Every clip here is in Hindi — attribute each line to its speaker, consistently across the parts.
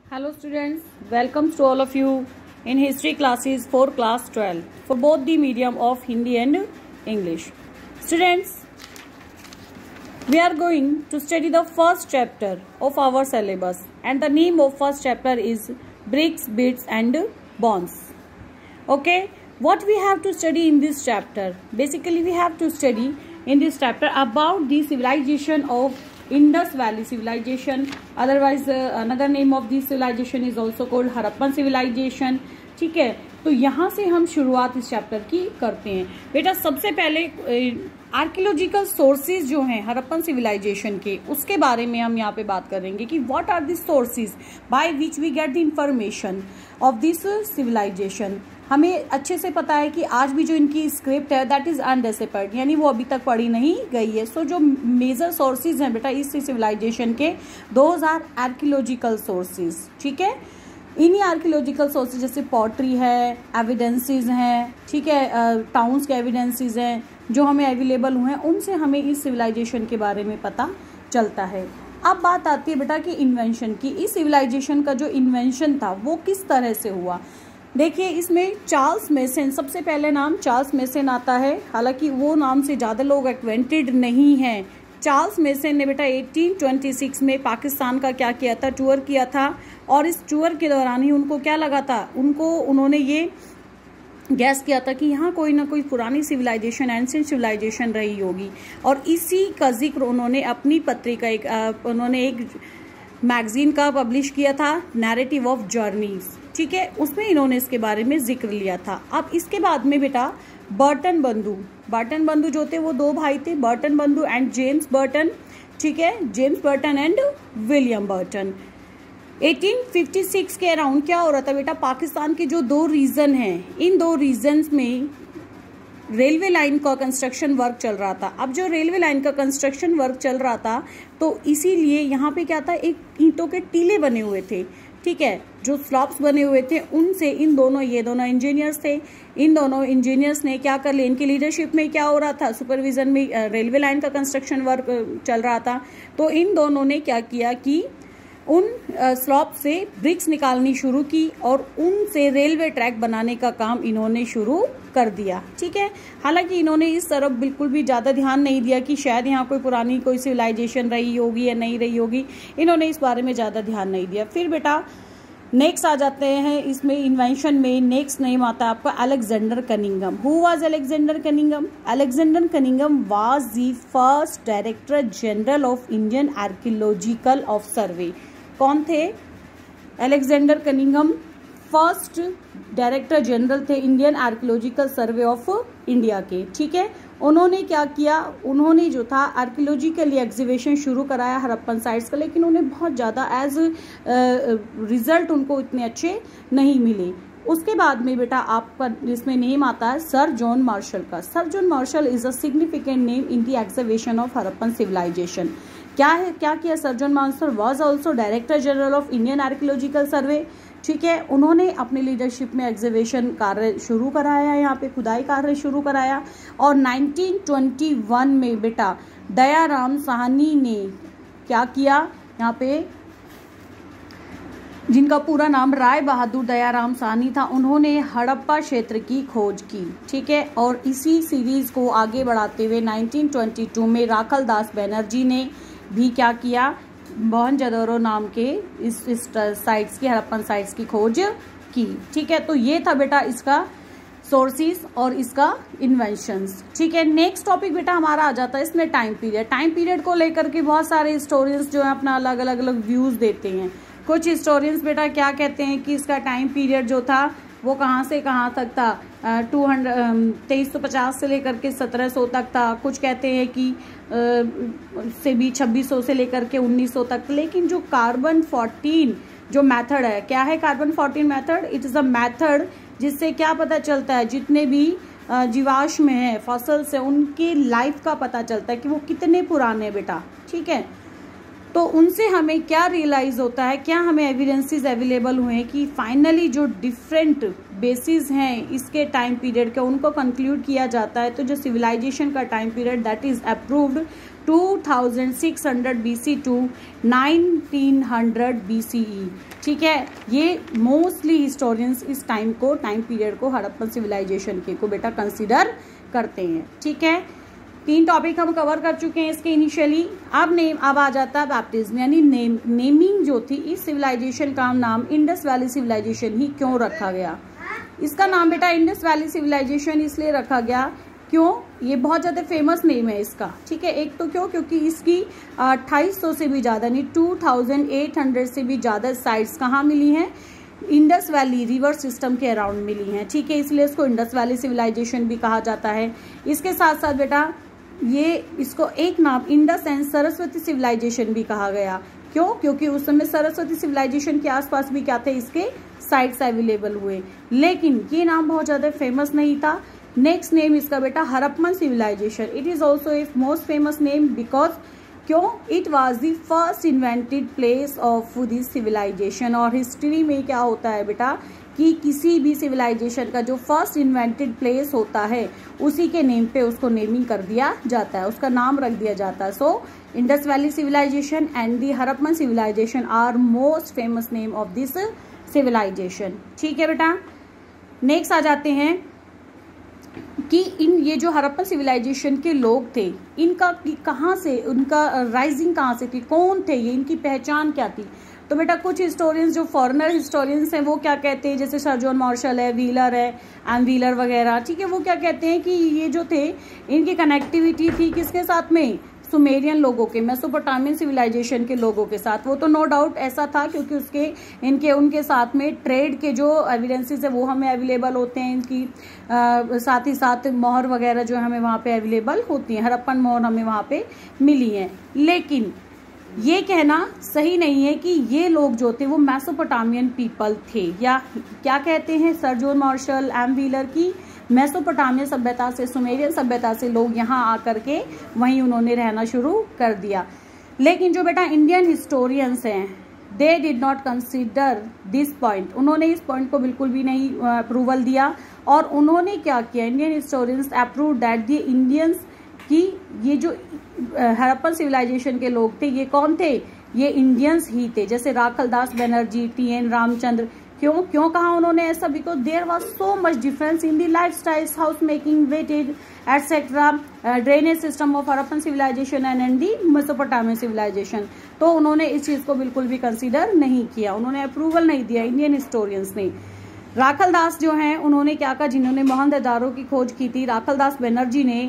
Speaker 1: Hello students, welcome to all of you in history classes for class 12 for both the medium of Hindi and English. Students, we are going to study the first chapter of our syllabus and the name of first chapter is Bricks, Bits and Bonds. Okay, what we have to study in this chapter? Basically, we have to study in this chapter about the civilization of Indus Valley civilization. Otherwise, another name of this civilization is also called Harappan civilization. ठीक है, तो यहाँ से हम शुरुआत इस चैप्टर की करते हैं। बेटा सबसे पहले आर्कियोलॉजिकल सोर्सेज जो हैं हरप्पन सिविलाइजेशन के, उसके बारे में हम यहाँ पे बात करेंगे कि what are the sources by which we get the information of this civilisation. हमें अच्छे से पता है कि आज भी जो इनकी स्क्रिप्ट है दैट इज अनडेसिपर्ड, यानी वो अभी तक पढ़ी नहीं गई है। सो जो मेजर सोर्सेज हैं बेटा इस सिविलाइजेशन के, दोज आर आर्कियोलॉजिकल सोर्सेज। ठीक है, इन्हीं आर्कियोलॉजिकल सोर्सेज जैसे पॉटरी है, एविडेंसेस हैं, ठीक है, टाउन्स के एविडेंसेस हैं जो हमें अवेलेबल हुए हैं, उनसे हमें इस सिविलाइजेशन के बारे में पता चलता है। अब बात आती है बेटा कि इन्वेंशन की। इस सिविलाइजेशन का जो इन्वेंशन था वो किस तरह से हुआ। देखिए इसमें चार्ल्स मेसन, सबसे पहले नाम चार्ल्स मेसन आता है, हालांकि वो नाम से ज़्यादा लोग एक्वेंटेड नहीं हैं। चार्ल्स मेसन ने बेटा 1826 में पाकिस्तान का क्या किया था, टूर किया था, और इस टूर के दौरान ही उनको क्या लगा था, उन्होंने ये गैस किया था कि यहाँ कोई ना कोई पुरानी सिविलाइजेशन, एंशिएंट सिविलाइजेशन रही होगी। और इसी का जिक्र उन्होंने अपनी पत्रिका उन्होंने एक मैगजीन का पब्लिश किया था, नैरेटिव ऑफ जर्नीज। ठीक है, उसमें इन्होंने इसके बारे में जिक्र लिया था। अब इसके बाद में बेटा बर्टन बंधु जो थे वो दो भाई थे, बर्टन बंधु एंड जेम्स बर्टन। ठीक है, James Burton and William Burton. 1856 के अराउंड क्या हो रहा था बेटा, पाकिस्तान के जो दो रीजन हैं, इन दो रीजन्स में रेलवे लाइन का कंस्ट्रक्शन वर्क चल रहा था। अब जो रेलवे लाइन का कंस्ट्रक्शन वर्क चल रहा था तो इसीलिए यहाँ पे क्या था, एक ईंटों के टीले बने हुए थे। ठीक है, जो स्लॉप्स बने हुए थे उनसे ये दोनों इंजीनियर्स थे, इन दोनों इंजीनियर्स ने क्या कर लिया, इनकी लीडरशिप में क्या हो रहा था, सुपरविजन में रेलवे लाइन का कंस्ट्रक्शन वर्क चल रहा था। तो इन दोनों ने क्या किया कि उन स्लॉप से ब्रिक्स निकालनी शुरू की और उनसे रेलवे ट्रैक बनाने का काम इन्होंने शुरू कर दिया। ठीक है, हालांकि इन्होंने इस तरफ बिल्कुल भी ज़्यादा ध्यान नहीं दिया कि शायद यहाँ कोई पुरानी कोई सिविलाइजेशन रही होगी या नहीं रही होगी, इन्होंने इस बारे में ज़्यादा ध्यान नहीं दिया। फिर बेटा नेक्स्ट आ जाते हैं, इसमें इन्वेंशन में नेक्स्ट नेम आता है आपका Alexander Cunningham. Who was Alexander Cunningham? Alexander Cunningham was the first director general of Indian archaeological of survey. कौन थे? Alexander Cunningham first director general थे Indian archaeological survey of India के। ठीक है, उन्होंने क्या किया, उन्होंने जो था आर्कियोलॉजिकल एग्जीबिशन शुरू कराया हरप्पन साइट्स का, लेकिन उन्हें बहुत ज़्यादा एज रिजल्ट उनको इतने अच्छे नहीं मिले। उसके बाद में बेटा आपका इसमें नेम आता है सर जॉन मार्शल का। Sir John Marshall is a significant name in the exhibition of Harappan civilisation. क्या है, क्या किया sir John Marshall? Was also director general of Indian archaeological survey. ठीक है, उन्होंने अपनी लीडरशिप में एग्जीबिशन कार्य शुरू कराया, यहाँ पे खुदाई कार्य शुरू कराया। और 1921 में बेटा दयाराम साहनी ने क्या किया, यहाँ पे जिनका पूरा नाम राय बहादुर दयाराम साहनी था, उन्होंने हड़प्पा क्षेत्र की खोज की। ठीक है, और इसी सीरीज को आगे बढ़ाते हुए 1922 में राखल दास बैनर्जी ने भी क्या किया, मोहनजोदड़ो नाम के इस साइट्स की, हड़प्पन साइट्स की खोज की। ठीक है, तो ये था बेटा इसका सोर्सेज और इसका इन्वेंशंस। ठीक है, नेक्स्ट टॉपिक बेटा हमारा आ जाता है इसमें टाइम पीरियड। टाइम पीरियड को लेकर के बहुत सारे हिस्टोरियंस जो है अपना अलग अलग व्यूज देते हैं। कुछ हिस्टोरियंस बेटा क्या कहते हैं कि इसका टाइम पीरियड जो था वो कहाँ से कहाँ तक था, 2350 से लेकर के 1700 तक था। कुछ कहते हैं कि से भी 2600 से लेकर के 1900 तक। लेकिन जो कार्बन 14 जो मेथड है, क्या है carbon 14 method? It is a method जिससे क्या पता चलता है, जितने भी जीवाश्म है, फॉसिल्स है, उनकी लाइफ का पता चलता है कि वो कितने पुराने बेटा। ठीक है, तो उनसे हमें क्या रियलाइज होता है, क्या हमें एविडेंसेस अवेलेबल हुए हैं कि फाइनली जो डिफरेंट बेसिस हैं इसके टाइम पीरियड के, उनको कंक्लूड किया जाता है। तो जो सिविलाइजेशन का time period that is approved 2600 BC to 1900 BCE। ठीक है, ये मोस्टली हिस्टोरियंस इस टाइम पीरियड को हड़प्पन सिविलाइजेशन के को बेटा कंसिडर करते हैं। ठीक है, 3 टॉपिक हम कवर कर चुके हैं इसके इनिशियली। अब आ जाता है बैप्टिज्म, यानी नेमिंग जो थी इस सिविलाइजेशन का नाम इंडस वैली सिविलाइजेशन ही क्यों रखा गया। इसका नाम बेटा इंडस वैली सिविलाइजेशन इसलिए रखा गया, क्यों, ये बहुत ज़्यादा फेमस नेम है इसका। ठीक है, एक तो क्योंकि इसकी 2800 से भी ज़्यादा यानी 2800 से भी ज़्यादा साइट्स कहाँ मिली हैं, इंडस वैली रिवर सिस्टम के अराउंड मिली हैं। ठीक है, इसलिए इसको इंडस वैली सिविलाइजेशन भी कहा जाता है। इसके साथ साथ बेटा ये इसको एक नाम इंडस एंड सरस्वती सिविलाइजेशन भी कहा गया। क्यों, क्योंकि उस समय सरस्वती सिविलाइजेशन के आसपास भी क्या थे, इसके साइट्स अवेलेबल हुए, लेकिन ये नाम बहुत ज़्यादा फेमस नहीं था। नेक्स्ट नेम इसका बेटा Harappan civilization. It is also a most famous name because क्यों, it was the first invented place of this civilization. और हिस्ट्री में क्या होता है बेटा कि किसी भी सिविलाइजेशन का जो फर्स्ट इन्वेंटेड प्लेस होता है उसी के नेम पे उसको नेमिंग कर दिया जाता है, उसका नाम रख दिया जाता है। So Indus valley civilization and the Harappan civilization are most famous name of this civilization. ठीक है बेटा, नेक्स्ट आ जाते हैं कि ये जो हड़प्पन सिविलाइजेशन के लोग थे इनका कहाँ से, उनका राइजिंग कहाँ से थी, कौन थे ये, इनकी पहचान क्या थी। तो बेटा कुछ हिस्टोरियंस जो फॉरेनर हिस्टोरियंस हैं वो क्या कहते हैं, जैसे सर जॉन मार्शल है, व्हीलर है, एम व्हीलर वगैरह, ठीक है, वो क्या कहते हैं कि ये जो थे इनकी कनेक्टिविटी थी किसके साथ में, सुमेरियन लोगों के, मेसोपोटामियन सिविलाइजेशन के लोगों के साथ। वो तो नो डाउट ऐसा था क्योंकि उनके साथ में ट्रेड के जो एविडेंसेस है वो हमें अवेलेबल होते हैं, इनकी साथ ही साथ मोहर वगैरह जो हमें वहाँ पे अवेलेबल होती हैं, हड़प्पन मोहर हमें वहाँ पे मिली हैं। लेकिन ये कहना सही नहीं है कि ये लोग जो थे वो मेसोपोटामियन पीपल थे, या क्या कहते हैं sir John Marshall, M Wheeler की मेसोपोटामियन सभ्यता से, सुमेरियन सभ्यता से लोग यहाँ आकर के वहीं उन्होंने रहना शुरू कर दिया। लेकिन जो बेटा इंडियन हिस्टोरियंस हैं they did not consider this point, उन्होंने इस पॉइंट को बिल्कुल भी नहीं अप्रूवल दिया। और उन्होंने क्या किया, Indian historians approve that the Indians कि ये जो हड़प्पन सिविलाइजेशन के लोग थे ये कौन थे, ये इंडियंस ही थे। जैसे राखलदास बनर्जी, टी.एन. रामचंद्र, क्यों कहा उन्होंने ऐसा, because there was so much difference in the lifestyles, house making, weightage etcetera, drainage system of Harappan civilisation and the Mesopotamian civilisation. तो उन्होंने इस चीज को बिल्कुल भी कंसिडर नहीं किया, उन्होंने अप्रूवल नहीं दिया इंडियन हिस्टोरियंस ने। राखलदास जो हैं उन्होंने क्या कहा, जिन्होंने मोहनजोदाड़ो की खोज की थी, राखलदास बनर्जी ने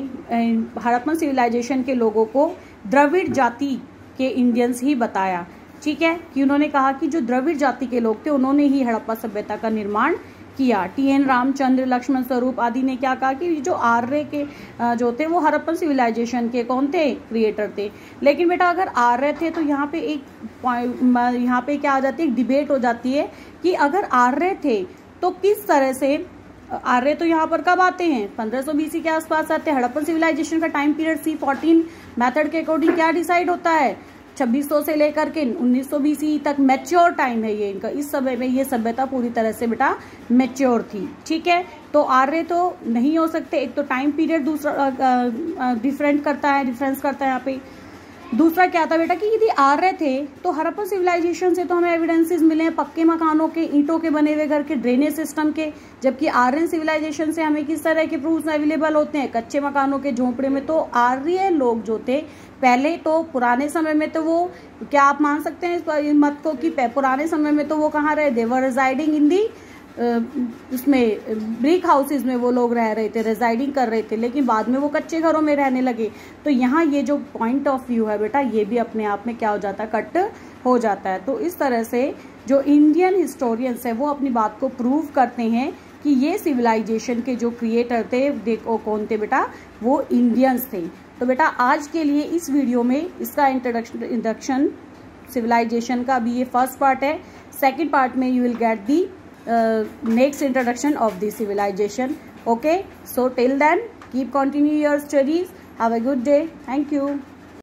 Speaker 1: हड़प्पन सिविलाइजेशन के लोगों को द्रविड़ जाति के इंडियंस ही बताया। ठीक है, कि उन्होंने कहा कि जो द्रविड़ जाति के लोग थे उन्होंने ही हड़प्पा सभ्यता का निर्माण किया। टी.एन. रामचंद्र, लक्ष्मण स्वरूप आदि ने क्या कहा कि जो आर्य के जो थे वो हड़प्पन सिविलाइजेशन के कौन थे, क्रिएटर थे। लेकिन बेटा अगर आर्य थे तो यहाँ पे क्या आ जाती है, एक डिबेट हो जाती है कि अगर आर्य थे तो किस तरह से, आर्य तो यहाँ पर कब आते हैं, 1500 BC के आसपास आते हैं। हड़प्पन सिविलाइजेशन का टाइम पीरियड C14 मेथड के अकॉर्डिंग क्या डिसाइड होता है, 2600 से लेकर के 1900 BC तक मैच्योर टाइम है ये इनका। इस समय में ये सभ्यता पूरी तरह से बेटा मैच्योर थी। ठीक है, तो आर्य तो नहीं हो सकते, एक तो टाइम पीरियड दूसरा डिफरेंस करता है यहाँ पे। दूसरा क्या था बेटा कि यदि आर्य थे तो हड़प्पन सिविलाइजेशन से तो हमें एविडेंसेस मिले हैं पक्के मकानों के, ईंटों के बने हुए घर के, ड्रेनेज सिस्टम के, जबकि आर्यन सिविलाइजेशन से हमें किस तरह के प्रूफ्स अवेलेबल होते हैं, कच्चे मकानों के, झोंपड़े में। तो आर्य लोग जो थे पहले तो पुराने समय में तो वो क्या आप मान सकते हैं इस मत को कि पुराने समय में तो वो कहाँ रहे, दे वर रिजाइडिंग इन दी उसमें ब्रिक हाउसेज में वो लोग रह रहे थे, रिजाइडिंग कर रहे थे, लेकिन बाद में वो कच्चे घरों में रहने लगे। तो यहाँ ये जो पॉइंट ऑफ व्यू है बेटा ये भी अपने आप में क्या हो जाता है, कट हो जाता है। तो इस तरह से जो इंडियन हिस्टोरियंस है वो अपनी बात को प्रूव करते हैं कि ये सिविलाइजेशन के जो क्रिएटर थे देखो कौन थे बेटा, वो इंडियंस थे। तो बेटा आज के लिए इस वीडियो में इसका इंट्रोडक्शन सिविलाइजेशन का भी ये फर्स्ट पार्ट है। सेकेंड पार्ट में you will get the next introduction of the civilization. Okay, so till then keep continue your studies. Have a good day. Thank you.